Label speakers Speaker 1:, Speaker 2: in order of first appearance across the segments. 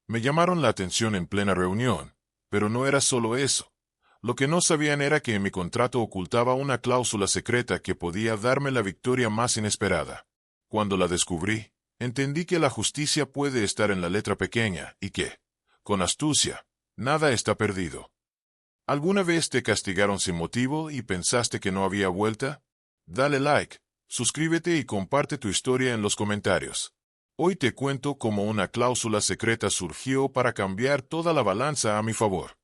Speaker 1: Me llamaron la atención en plena reunión, pero no era solo eso. Lo que no sabían era que en mi contrato ocultaba una cláusula secreta que podía darme la victoria más inesperada. Cuando la descubrí, entendí que la justicia puede estar en la letra pequeña y que, con astucia, nada está perdido. ¿Alguna vez te castigaron sin motivo y pensaste que no había vuelta? Dale like, suscríbete y comparte tu historia en los comentarios. Hoy te cuento cómo una cláusula secreta surgió para cambiar toda la balanza a mi favor.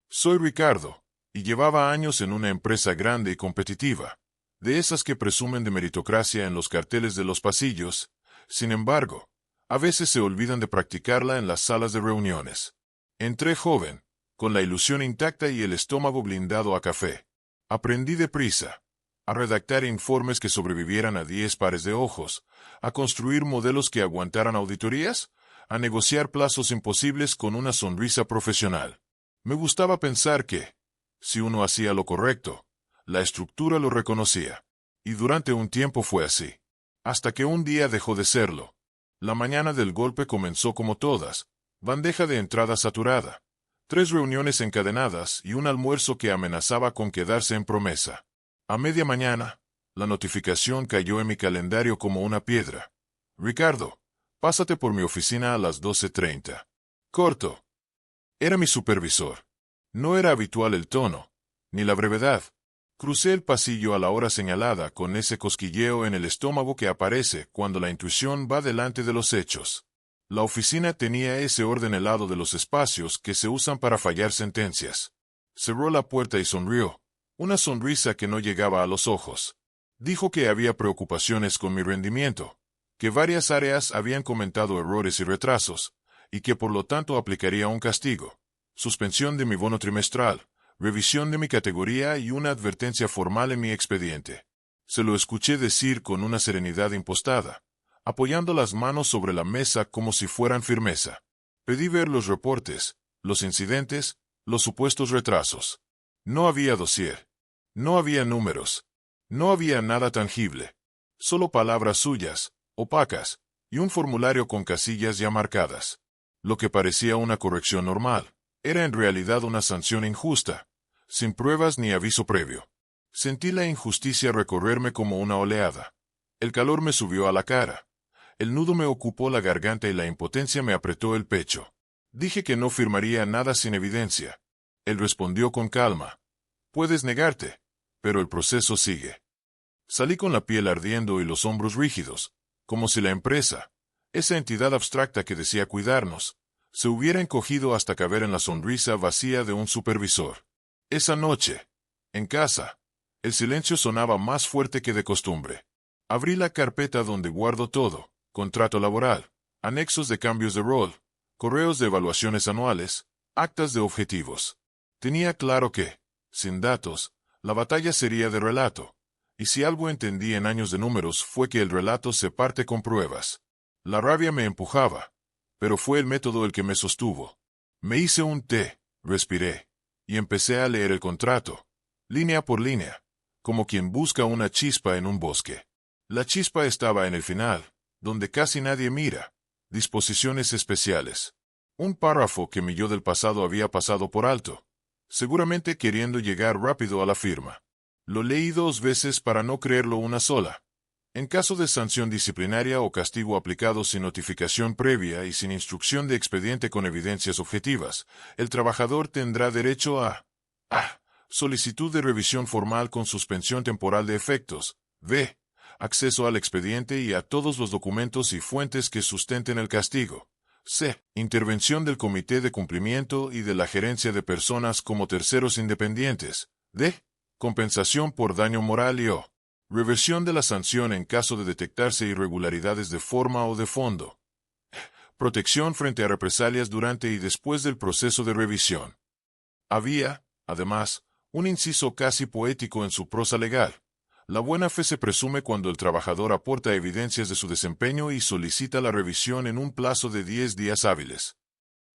Speaker 1: Soy Ricardo, y llevaba años en una empresa grande y competitiva, de esas que presumen de meritocracia en los carteles de los pasillos. Sin embargo, a veces se olvidan de practicarla en las salas de reuniones. Entré joven, con la ilusión intacta y el estómago blindado a café. Aprendí deprisa a redactar informes que sobrevivieran a 10 pares de ojos, a construir modelos que aguantaran auditorías, a negociar plazos imposibles con una sonrisa profesional. Me gustaba pensar que, si uno hacía lo correcto, la estructura lo reconocía. Y durante un tiempo fue así. Hasta que un día dejó de serlo. La mañana del golpe comenzó como todas, bandeja de entrada saturada, 3 reuniones encadenadas y un almuerzo que amenazaba con quedarse en promesa. A media mañana, la notificación cayó en mi calendario como una piedra. Ricardo, pásate por mi oficina a las 12:30. Corto. Era mi supervisor. No era habitual el tono, ni la brevedad. Crucé el pasillo a la hora señalada con ese cosquilleo en el estómago que aparece cuando la intuición va delante de los hechos. La oficina tenía ese orden helado de los espacios que se usan para fallar sentencias. Cerró la puerta y sonrió, una sonrisa que no llegaba a los ojos. Dijo que había preocupaciones con mi rendimiento, que varias áreas habían comentado errores y retrasos, y que por lo tanto aplicaría un castigo, suspensión de mi bono trimestral, revisión de mi categoría y una advertencia formal en mi expediente. Se lo escuché decir con una serenidad impostada, apoyando las manos sobre la mesa como si fueran firmeza. Pedí ver los reportes, los incidentes, los supuestos retrasos. No había dossier. No había números. No había nada tangible. Solo palabras suyas, opacas, y un formulario con casillas ya marcadas. Lo que parecía una corrección normal, era en realidad una sanción injusta, sin pruebas ni aviso previo. Sentí la injusticia recorrerme como una oleada. El calor me subió a la cara. El nudo me ocupó la garganta y la impotencia me apretó el pecho. Dije que no firmaría nada sin evidencia. Él respondió con calma. Puedes negarte, pero el proceso sigue. Salí con la piel ardiendo y los hombros rígidos, como si la empresa, esa entidad abstracta que decía cuidarnos, se hubiera encogido hasta caber en la sonrisa vacía de un supervisor. Esa noche, en casa, el silencio sonaba más fuerte que de costumbre. Abrí la carpeta donde guardo todo, contrato laboral, anexos de cambios de rol, correos de evaluaciones anuales, actas de objetivos. Tenía claro que, sin datos, la batalla sería de relato, y si algo entendí en años de números fue que el relato se parte con pruebas. La rabia me empujaba, pero fue el método el que me sostuvo. Me hice un té, respiré, y empecé a leer el contrato, línea por línea, como quien busca una chispa en un bosque. La chispa estaba en el final, donde casi nadie mira, disposiciones especiales. Un párrafo que mi yo del pasado había pasado por alto, seguramente queriendo llegar rápido a la firma. Lo leí 2 veces para no creerlo una sola. En caso de sanción disciplinaria o castigo aplicado sin notificación previa y sin instrucción de expediente con evidencias objetivas, el trabajador tendrá derecho a solicitud de revisión formal con suspensión temporal de efectos, b. acceso al expediente y a todos los documentos y fuentes que sustenten el castigo, c. intervención del Comité de Cumplimiento y de la Gerencia de Personas como terceros independientes, d. compensación por daño moral y o. reversión de la sanción en caso de detectarse irregularidades de forma o de fondo. Protección frente a represalias durante y después del proceso de revisión. Había, además, un inciso casi poético en su prosa legal. La buena fe se presume cuando el trabajador aporta evidencias de su desempeño y solicita la revisión en un plazo de 10 días hábiles.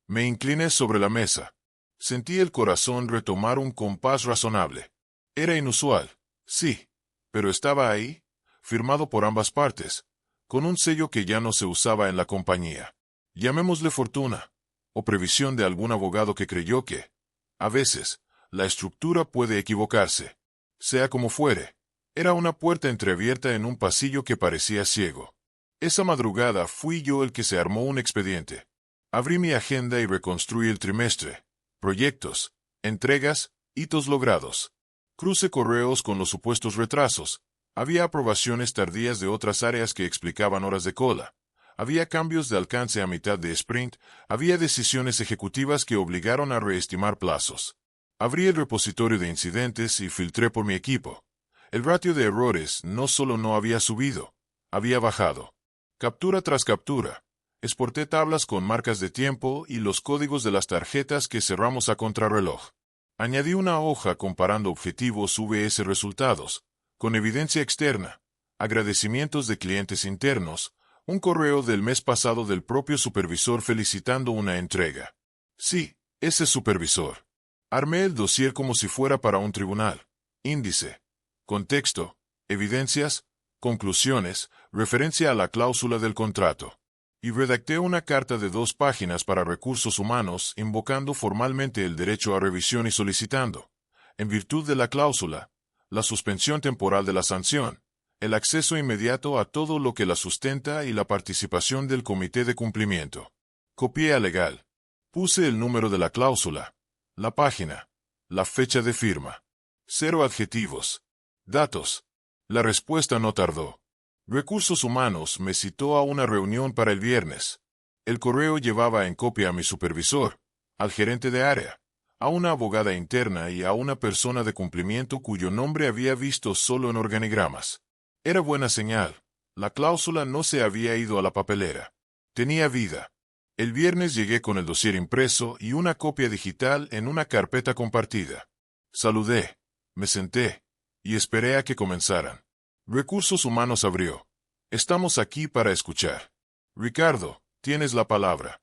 Speaker 1: Me incliné sobre la mesa. Sentí el corazón retomar un compás razonable. Era inusual, sí, pero estaba ahí, firmado por ambas partes, con un sello que ya no se usaba en la compañía. Llamémosle fortuna, o previsión de algún abogado que creyó que, a veces, la estructura puede equivocarse. Sea como fuere, era una puerta entreabierta en un pasillo que parecía ciego. Esa madrugada fui yo el que se armó un expediente. Abrí mi agenda y reconstruí el trimestre, proyectos, entregas, hitos logrados. Crucé correos con los supuestos retrasos. Había aprobaciones tardías de otras áreas que explicaban horas de cola. Había cambios de alcance a mitad de sprint. Había decisiones ejecutivas que obligaron a reestimar plazos. Abrí el repositorio de incidentes y filtré por mi equipo. El ratio de errores no solo no había subido, había bajado. Captura tras captura. Exporté tablas con marcas de tiempo y los códigos de las tarjetas que cerramos a contrarreloj. Añadí una hoja comparando objetivos VS resultados, con evidencia externa, agradecimientos de clientes internos, un correo del mes pasado del propio supervisor felicitando una entrega. Sí, ese supervisor. Armé el dossier como si fuera para un tribunal. Índice, contexto, evidencias, conclusiones, referencia a la cláusula del contrato. Y redacté una carta de 2 páginas para recursos humanos invocando formalmente el derecho a revisión y solicitando, en virtud de la cláusula, la suspensión temporal de la sanción, el acceso inmediato a todo lo que la sustenta y la participación del comité de cumplimiento. Copié a legal. Puse el número de la cláusula, la página, la fecha de firma. 0 adjetivos. Datos. La respuesta no tardó. Recursos Humanos me citó a una reunión para el viernes. El correo llevaba en copia a mi supervisor, al gerente de área, a una abogada interna y a una persona de cumplimiento cuyo nombre había visto solo en organigramas. Era buena señal. La cláusula no se había ido a la papelera. Tenía vida. El viernes llegué con el dossier impreso y una copia digital en una carpeta compartida. Saludé, me senté, y esperé a que comenzaran. Recursos Humanos abrió. Estamos aquí para escuchar. Ricardo, tienes la palabra.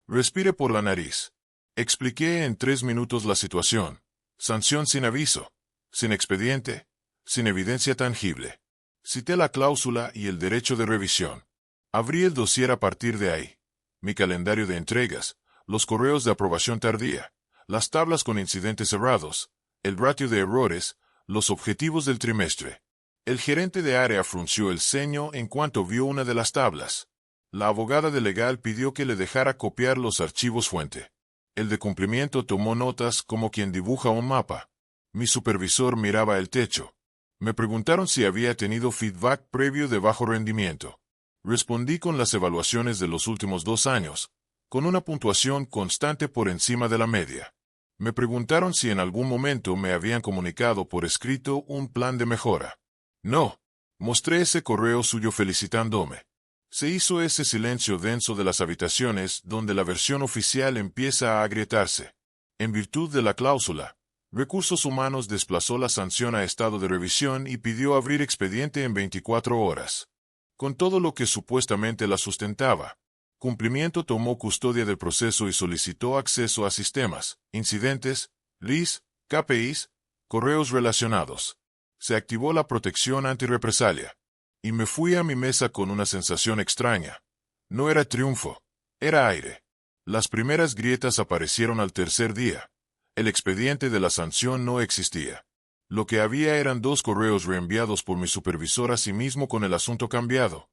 Speaker 1: Respire por la nariz. Expliqué en 3 minutos la situación. Sanción sin aviso, sin expediente, sin evidencia tangible. Cité la cláusula y el derecho de revisión. Abrí el dossier a partir de ahí. Mi calendario de entregas, los correos de aprobación tardía, las tablas con incidentes cerrados, el ratio de errores, los objetivos del trimestre. El gerente de área frunció el ceño en cuanto vio una de las tablas. La abogada de legal pidió que le dejara copiar los archivos fuente. El de cumplimiento tomó notas como quien dibuja un mapa. Mi supervisor miraba el techo. Me preguntaron si había tenido feedback previo de bajo rendimiento. Respondí con las evaluaciones de los últimos 2 años, con una puntuación constante por encima de la media. Me preguntaron si en algún momento me habían comunicado por escrito un plan de mejora. No. Mostré ese correo suyo felicitándome. Se hizo ese silencio denso de las habitaciones donde la versión oficial empieza a agrietarse. En virtud de la cláusula, Recursos Humanos desplazó la sanción a estado de revisión y pidió abrir expediente en 24 horas. Con todo lo que supuestamente la sustentaba, Cumplimiento tomó custodia del proceso y solicitó acceso a sistemas, incidentes, RIS, KPIs, correos relacionados. Se activó la protección antirrepresalia. Y me fui a mi mesa con una sensación extraña. No era triunfo, era aire. Las primeras grietas aparecieron al tercer día. El expediente de la sanción no existía. Lo que había eran 2 correos reenviados por mi supervisor a sí mismo con el asunto cambiado.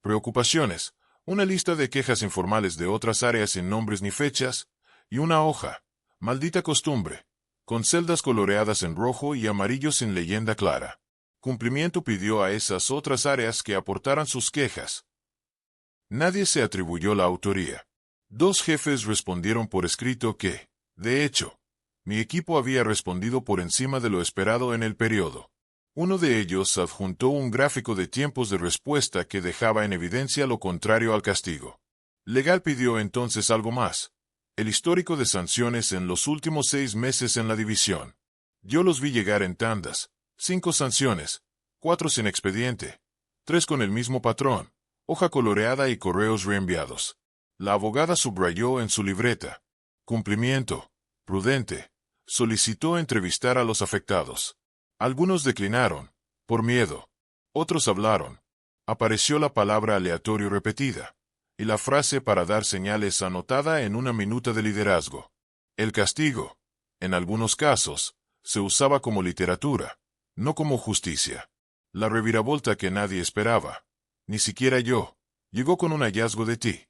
Speaker 1: Preocupaciones, una lista de quejas informales de otras áreas sin nombres ni fechas, y una hoja, maldita costumbre, con celdas coloreadas en rojo y amarillo sin leyenda clara. Cumplimiento pidió a esas otras áreas que aportaran sus quejas. Nadie se atribuyó la autoría. 2 jefes respondieron por escrito que, de hecho, mi equipo había respondido por encima de lo esperado en el periodo. Uno de ellos adjuntó un gráfico de tiempos de respuesta que dejaba en evidencia lo contrario al castigo. Legal pidió entonces algo más. El histórico de sanciones en los últimos 6 meses en la división. Yo los vi llegar en tandas. 5 sanciones, 4 sin expediente, 3 con el mismo patrón, hoja coloreada y correos reenviados. La abogada subrayó en su libreta. Cumplimiento, prudente, solicitó entrevistar a los afectados. Algunos declinaron, por miedo. Otros hablaron. Apareció la palabra aleatorio repetida. y la frase para dar señales anotada en una minuta de liderazgo. El castigo, en algunos casos, se usaba como literatura, no como justicia. La reviravolta que nadie esperaba, ni siquiera yo, llegó con un hallazgo de ti.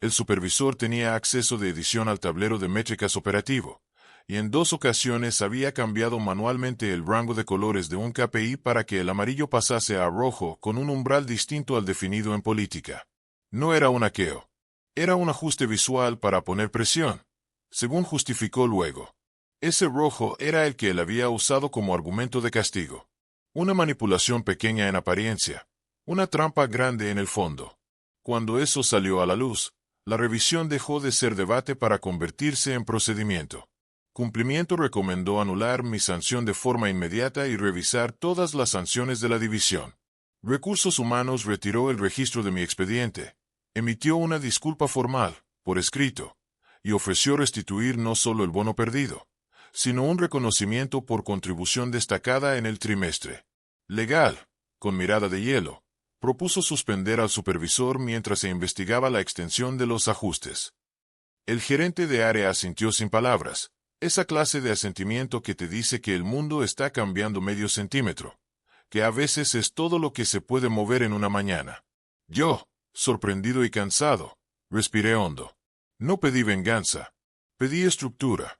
Speaker 1: El supervisor tenía acceso de edición al tablero de métricas operativo, y en 2 ocasiones había cambiado manualmente el rango de colores de un KPI para que el amarillo pasase a rojo con un umbral distinto al definido en política. No era un hackeo. Era un ajuste visual para poner presión, según justificó luego. Ese rojo era el que él había usado como argumento de castigo. Una manipulación pequeña en apariencia, una trampa grande en el fondo. Cuando eso salió a la luz, la revisión dejó de ser debate para convertirse en procedimiento. Cumplimiento recomendó anular mi sanción de forma inmediata y revisar todas las sanciones de la división. Recursos Humanos retiró el registro de mi expediente, emitió una disculpa formal, por escrito, y ofreció restituir no solo el bono perdido, sino un reconocimiento por contribución destacada en el trimestre. Legal, con mirada de hielo, propuso suspender al supervisor mientras se investigaba la extensión de los ajustes. El gerente de área asintió sin palabras, esa clase de asentimiento que te dice que el mundo está cambiando medio centímetro, que a veces es todo lo que se puede mover en una mañana. Yo, sorprendido y cansado, respiré hondo. No pedí venganza, pedí estructura,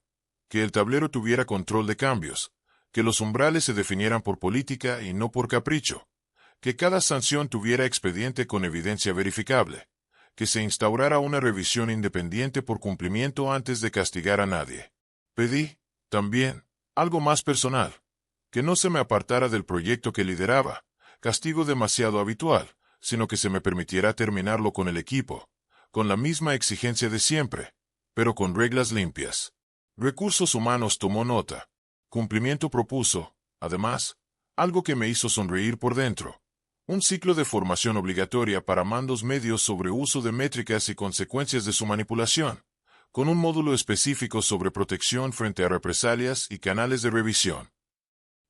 Speaker 1: que el tablero tuviera control de cambios, que los umbrales se definieran por política y no por capricho, que cada sanción tuviera expediente con evidencia verificable, que se instaurara una revisión independiente por cumplimiento antes de castigar a nadie. Pedí, también, algo más personal, que no se me apartara del proyecto que lideraba, castigo demasiado habitual, sino que se me permitiera terminarlo con el equipo, con la misma exigencia de siempre, pero con reglas limpias. Recursos Humanos tomó nota. Cumplimiento propuso, además, algo que me hizo sonreír por dentro. Un ciclo de formación obligatoria para mandos medios sobre uso de métricas y consecuencias de su manipulación, con un módulo específico sobre protección frente a represalias y canales de revisión.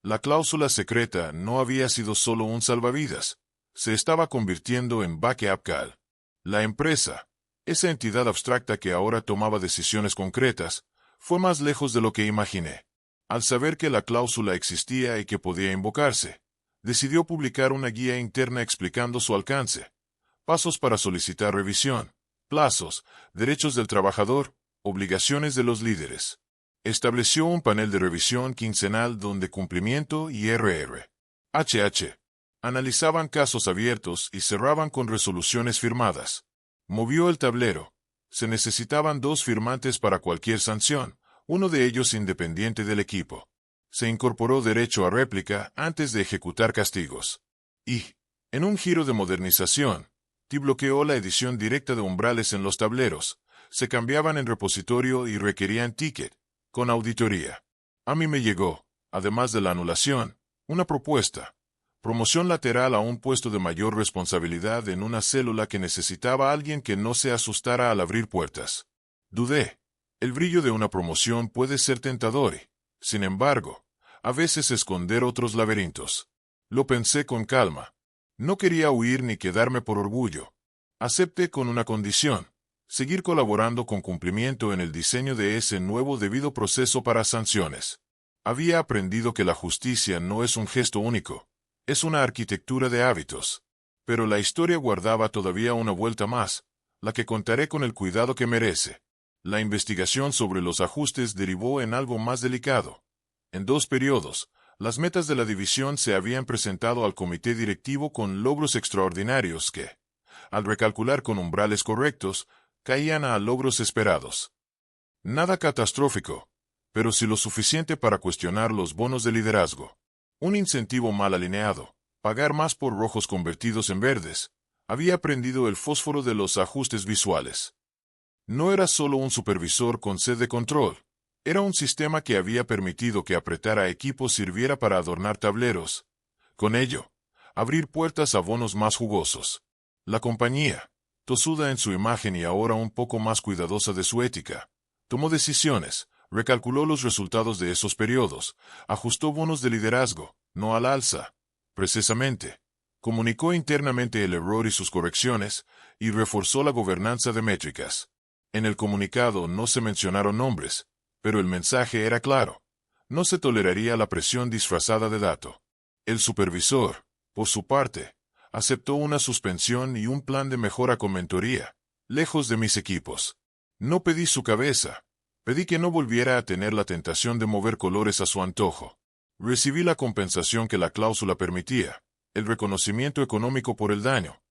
Speaker 1: La cláusula secreta no había sido solo un salvavidas, se estaba convirtiendo en backup call. La empresa, esa entidad abstracta que ahora tomaba decisiones concretas, fue más lejos de lo que imaginé. Al saber que la cláusula existía y que podía invocarse, decidió publicar una guía interna explicando su alcance, pasos para solicitar revisión, plazos, derechos del trabajador, obligaciones de los líderes. Estableció un panel de revisión quincenal donde Cumplimiento y RR.HH analizaban casos abiertos y cerraban con resoluciones firmadas. Movió el tablero. Se necesitaban 2 firmantes para cualquier sanción, uno de ellos independiente del equipo. Se incorporó derecho a réplica antes de ejecutar castigos. Y, en un giro de modernización, bloqueó la edición directa de umbrales en los tableros. Se cambiaban en repositorio y requerían ticket, con auditoría. A mí me llegó, además de la anulación, una propuesta. Promoción lateral a un puesto de mayor responsabilidad en una célula que necesitaba a alguien que no se asustara al abrir puertas. Dudé. El brillo de una promoción puede ser tentador y, sin embargo, a veces esconder otros laberintos. Lo pensé con calma. No quería huir ni quedarme por orgullo. Acepté con una condición: seguir colaborando con Cumplimiento en el diseño de ese nuevo debido proceso para sanciones. Había aprendido que la justicia no es un gesto único, es una arquitectura de hábitos. Pero la historia guardaba todavía una vuelta más, la que contaré con el cuidado que merece. La investigación sobre los ajustes derivó en algo más delicado. En 2 periodos, las metas de la división se habían presentado al comité directivo con logros extraordinarios que, al recalcular con umbrales correctos, caían a logros esperados. Nada catastrófico, pero sí lo suficiente para cuestionar los bonos de liderazgo. Un incentivo mal alineado, pagar más por rojos convertidos en verdes, había prendido el fósforo de los ajustes visuales. No era solo un supervisor con sed de control, era un sistema que había permitido que apretar a equipos sirviera para adornar tableros. Con ello, abrir puertas a bonos más jugosos. La compañía, tosuda en su imagen y ahora un poco más cuidadosa de su ética, tomó decisiones, recalculó los resultados de esos periodos, ajustó bonos de liderazgo, no al alza, precisamente, Comunicó internamente el error y sus correcciones, y reforzó la gobernanza de métricas. En el comunicado no se mencionaron nombres, pero el mensaje era claro. No se toleraría la presión disfrazada de dato. El supervisor, por su parte, aceptó una suspensión y un plan de mejora con mentoría, lejos de mis equipos. No pedí su cabeza. Pedí que no volviera a tener la tentación de mover colores a su antojo. Recibí la compensación que la cláusula permitía, el reconocimiento económico por el daño.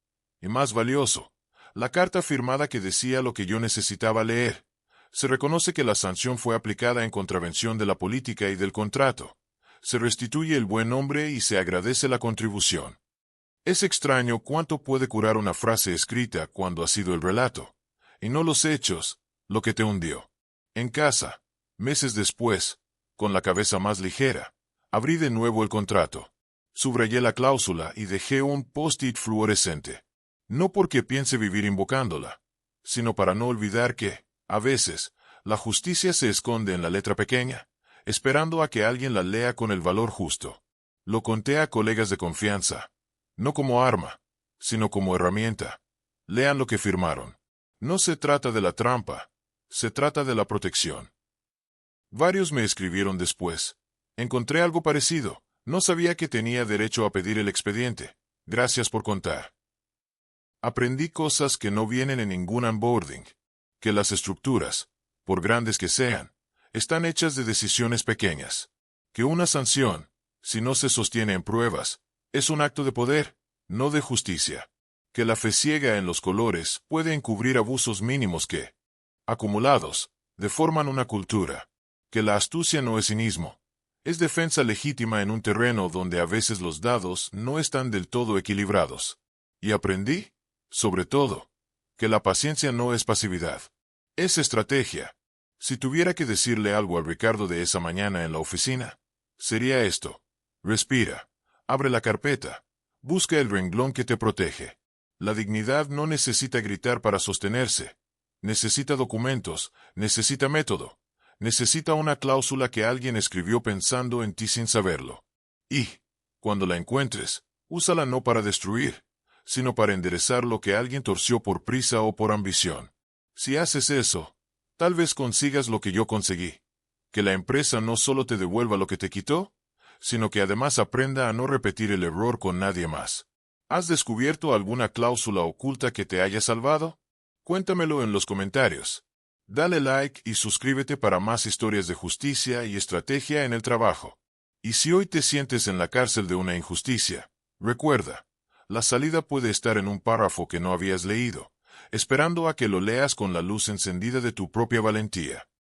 Speaker 1: Y más valioso, la carta firmada que decía lo que yo necesitaba leer. Se reconoce que la sanción fue aplicada en contravención de la política y del contrato. Se restituye el buen nombre y se agradece la contribución. Es extraño cuánto puede curar una frase escrita cuando ha sido el relato, y no los hechos, lo que te hundió. En casa, meses después, con la cabeza más ligera, abrí de nuevo el contrato. Subrayé la cláusula y dejé un post-it fluorescente. No porque piense vivir invocándola, sino para no olvidar que, a veces, la justicia se esconde en la letra pequeña, esperando a que alguien la lea con el valor justo. Lo conté a colegas de confianza, no como arma, sino como herramienta. Lean lo que firmaron. No se trata de la trampa, se trata de la protección. Varios me escribieron después. Encontré algo parecido. No sabía que tenía derecho a pedir el expediente. Gracias por contar. Aprendí cosas que no vienen en ningún onboarding. Que las estructuras, por grandes que sean, están hechas de decisiones pequeñas. Que una sanción, si no se sostiene en pruebas, es un acto de poder, no de justicia. Que la fe ciega en los colores puede encubrir abusos mínimos que, acumulados, deforman una cultura. Que la astucia no es cinismo. Es defensa legítima en un terreno donde a veces los dados no están del todo equilibrados. Y aprendí, sobre todo, que la paciencia no es pasividad. Es estrategia. Si tuviera que decirle algo a Ricardo de esa mañana en la oficina, sería esto. Respira. Abre la carpeta. Busca el renglón que te protege. La dignidad no necesita gritar para sostenerse. Necesita documentos, necesita método. Necesita una cláusula que alguien escribió pensando en ti sin saberlo. Y, cuando la encuentres, úsala no para destruir, sino para enderezar lo que alguien torció por prisa o por ambición. Si haces eso, tal vez consigas lo que yo conseguí. Que la empresa no solo te devuelva lo que te quitó, sino que además aprenda a no repetir el error con nadie más. ¿Has descubierto alguna cláusula oculta que te haya salvado? Cuéntamelo en los comentarios. Dale like y suscríbete para más historias de justicia y estrategia en el trabajo. Y si hoy te sientes en la cárcel de una injusticia, recuerda, la salida puede estar en un párrafo que no habías leído, esperando a que lo leas con la luz encendida de tu propia valentía.